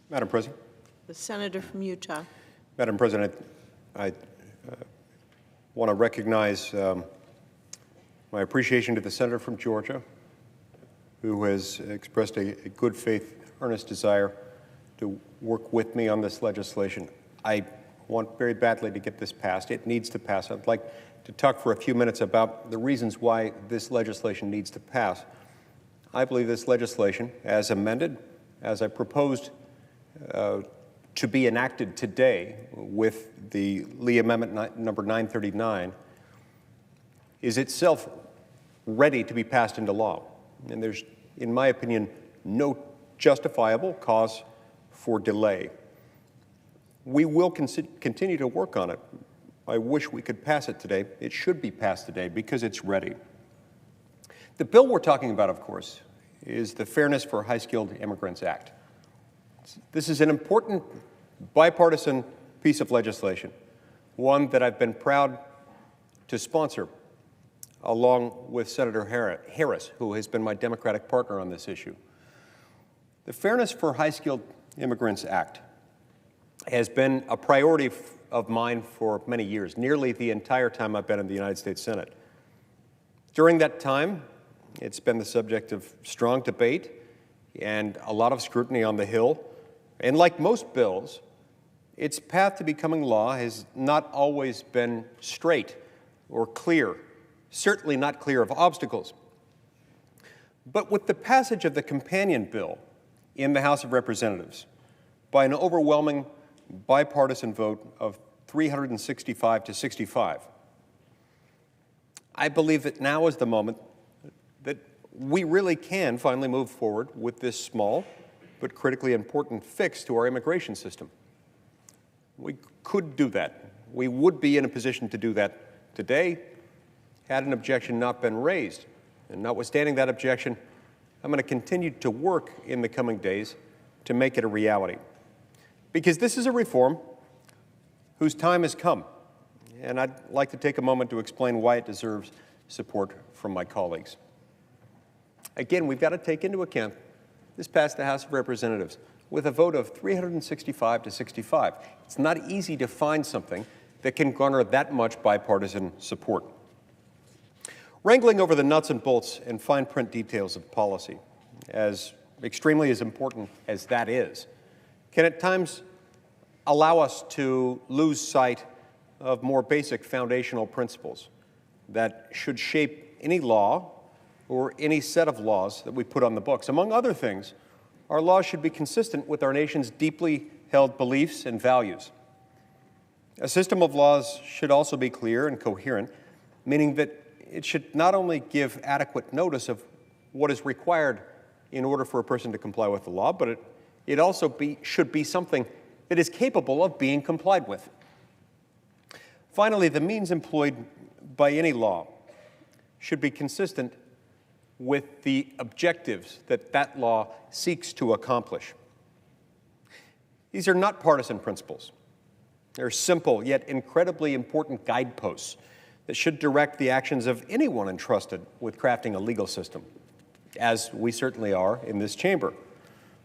Madam President. The senator from Utah. Madam President, I want to recognize my appreciation to the senator from Georgia, who has expressed a good faith, earnest desire to work with me on this legislation. I want very badly to get this passed. It needs to pass. I'd like to talk for a few minutes about the reasons why this legislation needs to pass. I believe this legislation, as amended, as I proposed to be enacted today with the Lee Amendment number 939, is itself ready to be passed into law. And there's, in my opinion, no justifiable cause for delay. We will continue to work on it. I wish we could pass it today. It should be passed today because it's ready. The bill we're talking about, of course, is the Fairness for High-Skilled Immigrants Act. This is an important bipartisan piece of legislation, one that I've been proud to sponsor along with Senator Harris, who has been my Democratic partner on this issue. The Fairness for High-Skilled Immigrants Act has been a priority of mine for many years, nearly the entire time I've been in the United States Senate. During that time, it's been the subject of strong debate and a lot of scrutiny on the Hill. And like most bills, its path to becoming law has not always been straight or clear, certainly not clear of obstacles. But with the passage of the companion bill in the House of Representatives by an overwhelming bipartisan vote of 365 to 65, I believe that now is the moment that we really can finally move forward with this small but critically important fix to our immigration system. We could do that. We would be in a position to do that today had an objection not been raised. And notwithstanding that objection, I'm going to continue to work in the coming days to make it a reality. Because this is a reform whose time has come. And I'd like to take a moment to explain why it deserves support from my colleagues. Again, we've got to take into account this passed the House of Representatives with a vote of 365 to 65. It's not easy to find something that can garner that much bipartisan support. Wrangling over the nuts and bolts and fine print details of policy, as extremely as important as that is, can at times allow us to lose sight of more basic foundational principles that should shape any law or any set of laws that we put on the books. Among other things, our laws should be consistent with our nation's deeply held beliefs and values. A system of laws should also be clear and coherent, meaning that it should not only give adequate notice of what is required in order for a person to comply with the law, but it also should be something that is capable of being complied with. Finally, the means employed by any law should be consistent with the objectives that that law seeks to accomplish. These are not partisan principles. They're simple yet incredibly important guideposts that should direct the actions of anyone entrusted with crafting a legal system, as we certainly are in this chamber.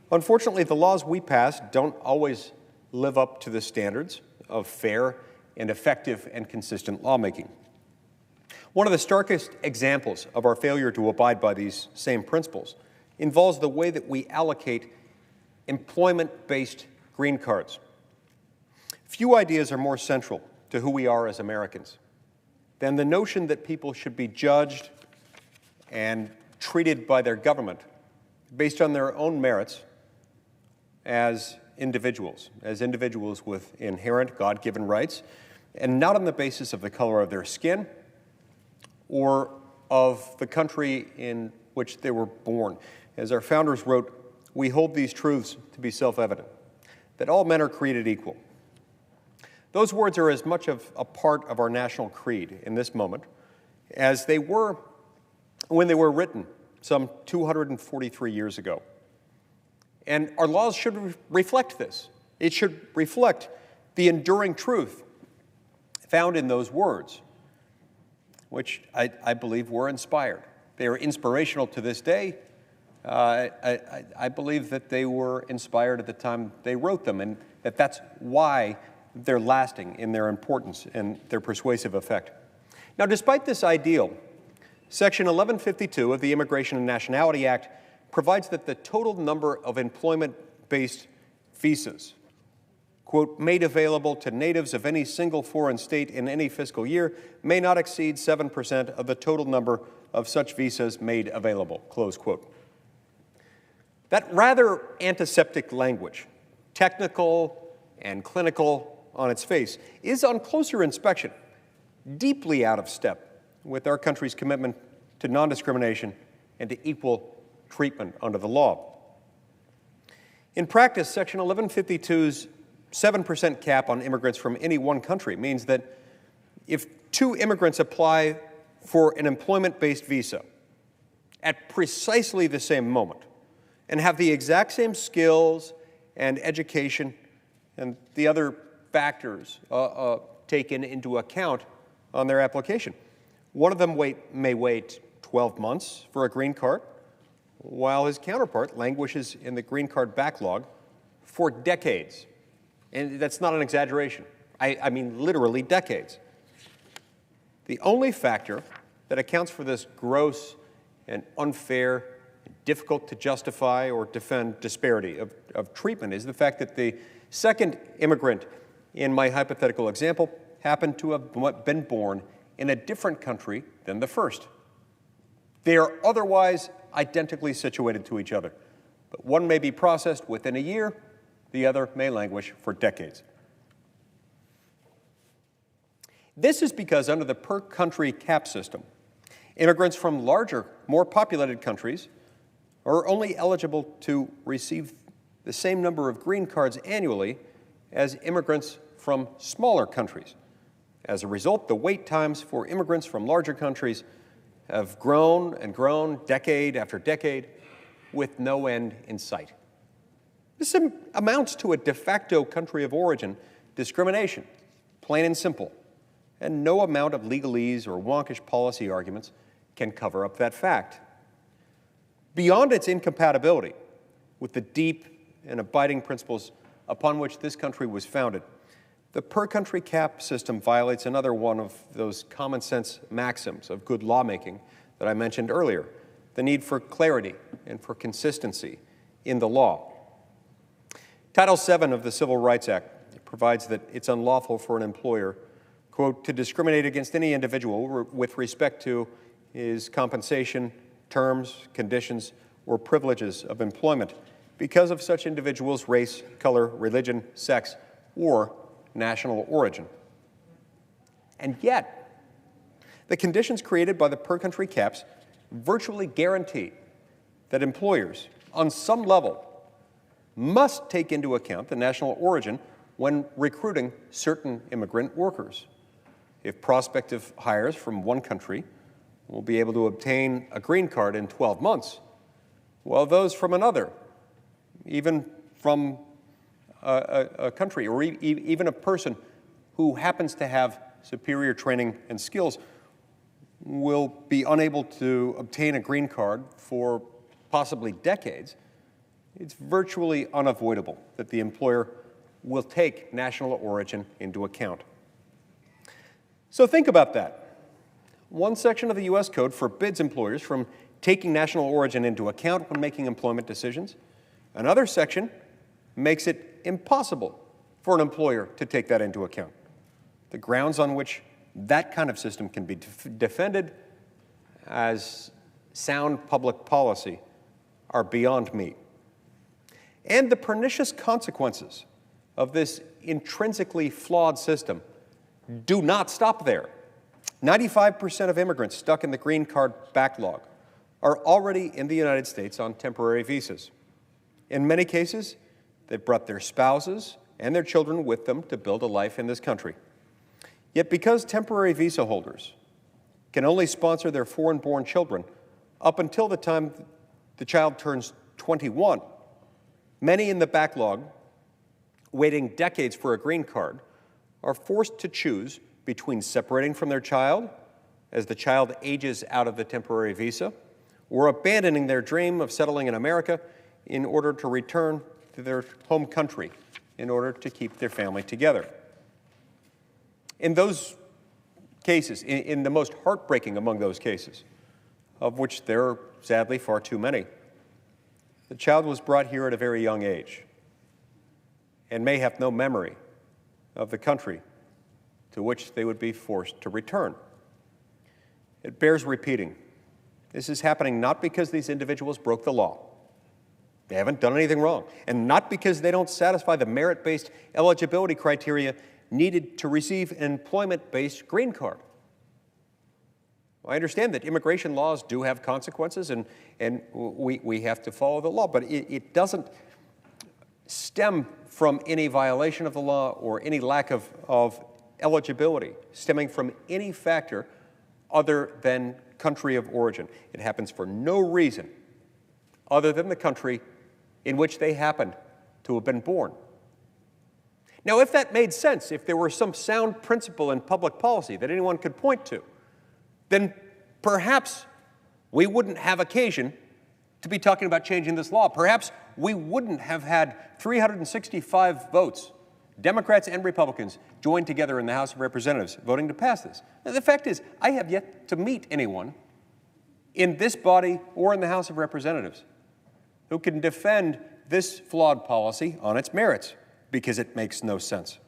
Unfortunately, the laws we pass don't always live up to the standards of fair and effective and consistent lawmaking. One of the starkest examples of our failure to abide by these same principles involves the way that we allocate employment-based green cards. Few ideas are more central to who we are as Americans than the notion that people should be judged and treated by their government based on their own merits as individuals with inherent God-given rights, and not on the basis of the color of their skin or of the country in which they were born. As our founders wrote, we hold these truths to be self-evident, that all men are created equal. Those words are as much of a part of our national creed in this moment as they were when they were written some 243 years ago. And our laws should reflect this. It should reflect the enduring truth found in those words, which I believe were inspired. They are inspirational to this day, I believe that they were inspired at the time they wrote them, and that's why they're lasting in their importance and their persuasive effect. Now, despite this ideal, Section 1152 of the Immigration and Nationality Act provides that the total number of employment-based visas, quote, made available to natives of any single foreign state in any fiscal year may not exceed 7% of the total number of such visas made available, close quote. That rather antiseptic language, technical and clinical on its face, is on closer inspection deeply out of step with our country's commitment to non-discrimination and to equal treatment under the law. In practice, Section 1152's 7% cap on immigrants from any one country means that if two immigrants apply for an employment-based visa at precisely the same moment and have the exact same skills and education and the other factors taken into account on their application, one of them may wait 12 months for a green card, while his counterpart languishes in the green card backlog for decades. And that's not an exaggeration. I mean literally decades. The only factor that accounts for this gross and unfair, difficult to justify or defend disparity of treatment is the fact that the second immigrant in my hypothetical example happened to have been born in a different country than the first. They are otherwise identically situated to each other, but one may be processed within a year, the other may languish for decades. This is because under the per-country cap system, immigrants from larger, more populated countries are only eligible to receive the same number of green cards annually as immigrants from smaller countries. As a result, the wait times for immigrants from larger countries have grown and grown decade after decade with no end in sight. This amounts to a de facto country of origin discrimination, plain and simple, and no amount of legalese or wonkish policy arguments can cover up that fact. Beyond its incompatibility with the deep and abiding principles upon which this country was founded, the per-country cap system violates another one of those common-sense maxims of good lawmaking that I mentioned earlier, the need for clarity and for consistency in the law. Title VII of the Civil Rights Act provides that it's unlawful for an employer, quote, to discriminate against any individual with respect to his compensation, terms, conditions, or privileges of employment because of such individual's race, color, religion, sex, or national origin. And yet, the conditions created by the per-country caps virtually guarantee that employers, on some level, must take into account the national origin when recruiting certain immigrant workers. If prospective hires from one country will be able to obtain a green card in 12 months, while those from another, even from a country or even a person who happens to have superior training and skills will be unable to obtain a green card for possibly decades, it's virtually unavoidable that the employer will take national origin into account. So think about that. One section of the U.S. Code forbids employers from taking national origin into account when making employment decisions. Another section makes it impossible for an employer to take that into account. The grounds on which that kind of system can be defended as sound public policy are beyond me. And the pernicious consequences of this intrinsically flawed system do not stop there. 95% of immigrants stuck in the green card backlog are already in the United States on temporary visas. In many cases, they've brought their spouses and their children with them to build a life in this country. Yet because temporary visa holders can only sponsor their foreign-born children up until the time the child turns 21, many in the backlog, waiting decades for a green card, are forced to choose between separating from their child as the child ages out of the temporary visa, or abandoning their dream of settling in America in order to return to their home country in order to keep their family together. In those cases, in the most heartbreaking among those cases, of which there are sadly far too many, the child was brought here at a very young age and may have no memory of the country to which they would be forced to return. It bears repeating. This is happening not because these individuals broke the law. They haven't done anything wrong. And not because they don't satisfy the merit-based eligibility criteria needed to receive an employment-based green card. I understand that immigration laws do have consequences, and we have to follow the law, but it doesn't stem from any violation of the law or any lack of eligibility stemming from any factor other than country of origin. It happens for no reason other than the country in which they happened to have been born. Now, if that made sense, if there were some sound principle in public policy that anyone could point to, then perhaps we wouldn't have occasion to be talking about changing this law. Perhaps we wouldn't have had 365 votes, Democrats and Republicans, joined together in the House of Representatives voting to pass this. Now, the fact is, I have yet to meet anyone in this body or in the House of Representatives who can defend this flawed policy on its merits, because it makes no sense.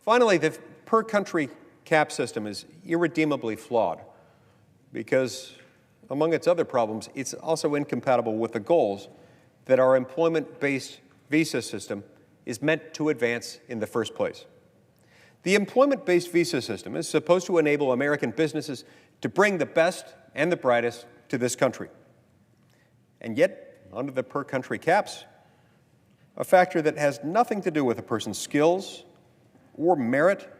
Finally, the per-country cap system is irredeemably flawed because, among its other problems, it's also incompatible with the goals that our employment-based visa system is meant to advance in the first place. The employment-based visa system is supposed to enable American businesses to bring the best and the brightest to this country. And yet, under the per-country caps, a factor that has nothing to do with a person's skills or merit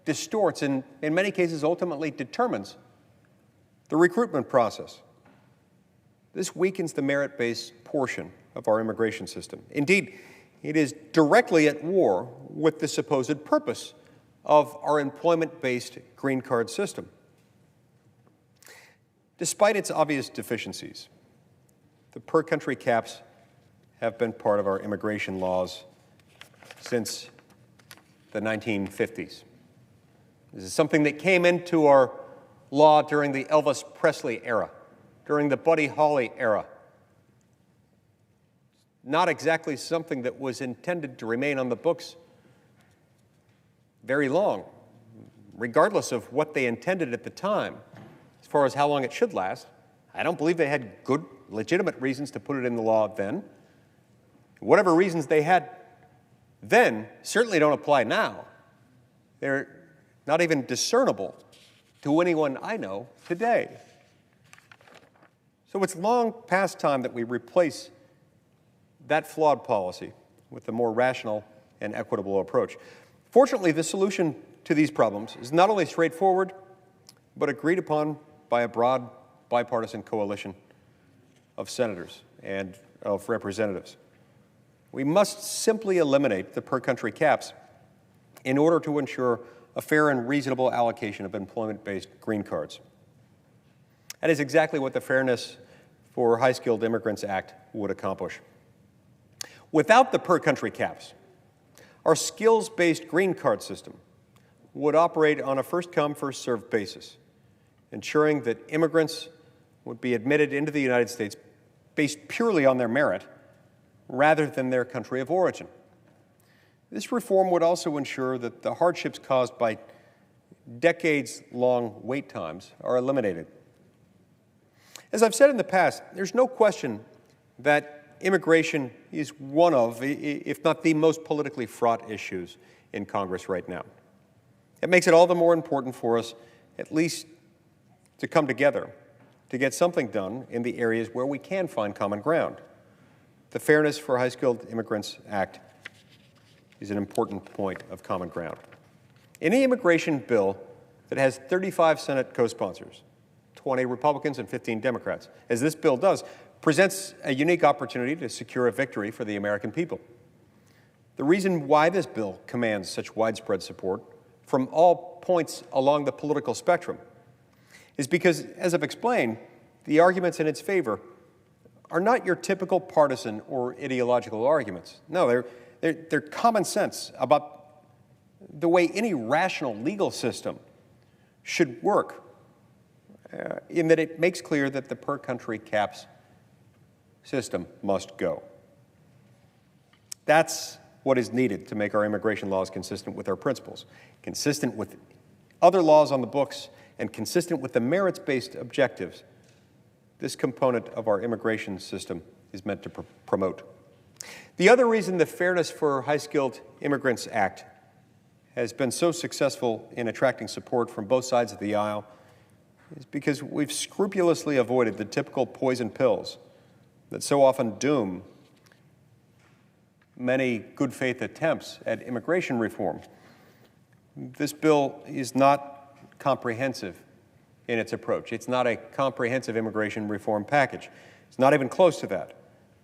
distorts and, in many cases, ultimately determines the recruitment process. This weakens the merit-based portion of our immigration system. Indeed, it is directly at war with the supposed purpose of our employment-based green card system. Despite its obvious deficiencies, the per-country caps have been part of our immigration laws since the 1950s. This is something that came into our law during the Elvis Presley era, during the Buddy Holly era. Not exactly something that was intended to remain on the books very long, regardless of what they intended at the time, as far as how long it should last. I don't believe they had good, legitimate reasons to put it in the law then. Whatever reasons they had then certainly don't apply now. They're not even discernible to anyone I know today. So it's long past time that we replace that flawed policy with a more rational and equitable approach. Fortunately, the solution to these problems is not only straightforward, but agreed upon by a broad bipartisan coalition of senators and of representatives. We must simply eliminate the per-country caps in order to ensure a fair and reasonable allocation of employment-based green cards. That is exactly what the Fairness for High-Skilled Immigrants Act would accomplish. Without the per-country caps, our skills-based green card system would operate on a first-come, first-served basis, ensuring that immigrants would be admitted into the United States based purely on their merit rather than their country of origin. This reform would also ensure that the hardships caused by decades-long wait times are eliminated. As I've said in the past, there's no question that immigration is one of, if not the most politically fraught issues in Congress right now. It makes it all the more important for us, at least, to come together to get something done in the areas where we can find common ground. The Fairness for High-Skilled Immigrants Act is an important point of common ground. Any immigration bill that has 35 Senate co-sponsors, 20 Republicans and 15 Democrats, as this bill does, presents a unique opportunity to secure a victory for the American people. The reason why this bill commands such widespread support from all points along the political spectrum is because, as I've explained, the arguments in its favor are not your typical partisan or ideological arguments. No, they're common sense about the way any rational legal system should work, in that it makes clear that the per-country caps system must go. That's what is needed to make our immigration laws consistent with our principles, consistent with other laws on the books, and consistent with the merits-based objectives this component of our immigration system is meant to promote. The other reason the Fairness for High-Skilled Immigrants Act has been so successful in attracting support from both sides of the aisle is because we've scrupulously avoided the typical poison pills that so often doom many good faith attempts at immigration reform. This bill is not comprehensive in its approach. It's not a comprehensive immigration reform package. It's not even close to that.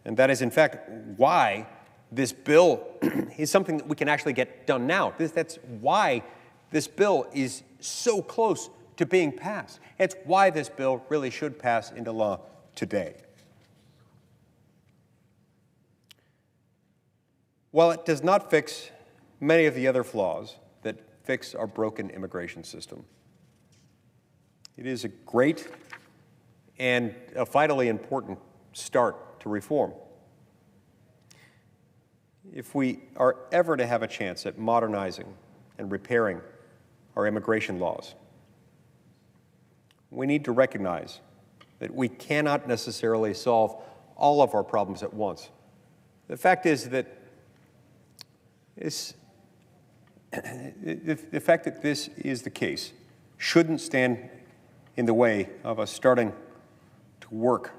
And that is, in fact, why this bill is something that we can actually get done now. That's why this bill is so close to being passed. It's why this bill really should pass into law today. While it does not fix many of the other flaws that fix our broken immigration system, it is a great and a vitally important start to reform. If we are ever to have a chance at modernizing and repairing our immigration laws, we need to recognize that we cannot necessarily solve all of our problems at once. The fact is that the fact that this is the case shouldn't stand in the way of us starting to work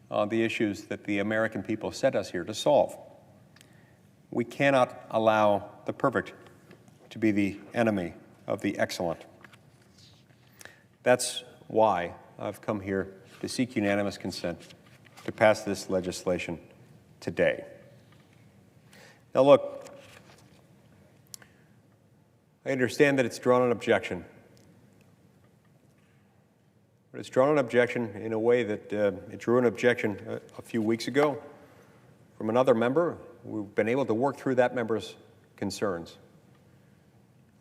on the issues that the American people sent us here to solve. We cannot allow the perfect to be the enemy of the excellent. That's why I've come here to seek unanimous consent to pass this legislation today. Now look, I understand that it's drawn an objection, but it's drawn an objection in a way that it drew an objection a few weeks ago from another member. We've been able to work through that member's concerns.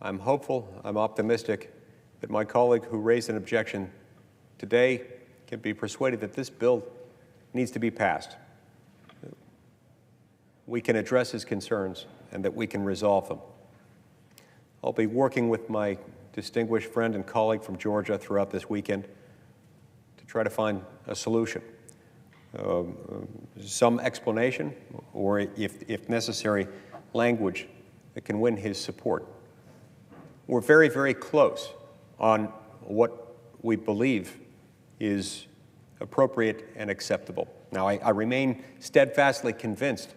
I'm hopeful, I'm optimistic that my colleague who raised an objection today can be persuaded that this bill needs to be passed. We can address his concerns and that we can resolve them. I'll be working with my distinguished friend and colleague from Georgia throughout this weekend to try to find a solution. Some explanation, or if necessary, language that can win his support. We're very, very close on what we believe is appropriate and acceptable. Now, I remain steadfastly convinced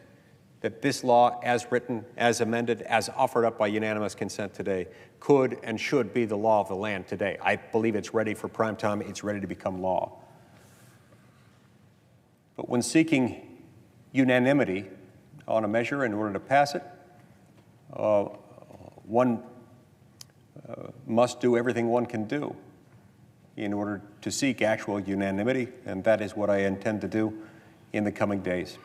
that this law, as written, as amended, as offered up by unanimous consent today, could and should be the law of the land today. I believe it's ready for prime time. It's ready to become law. But when seeking unanimity on a measure in order to pass it, one must do everything one can do in order to seek actual unanimity, and that is what I intend to do in the coming days.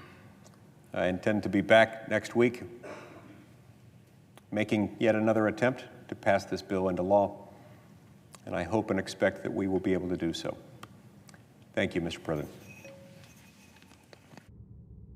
I intend to be back next week making yet another attempt to pass this bill into law, and I hope and expect that we will be able to do so. Thank you, Mr. President.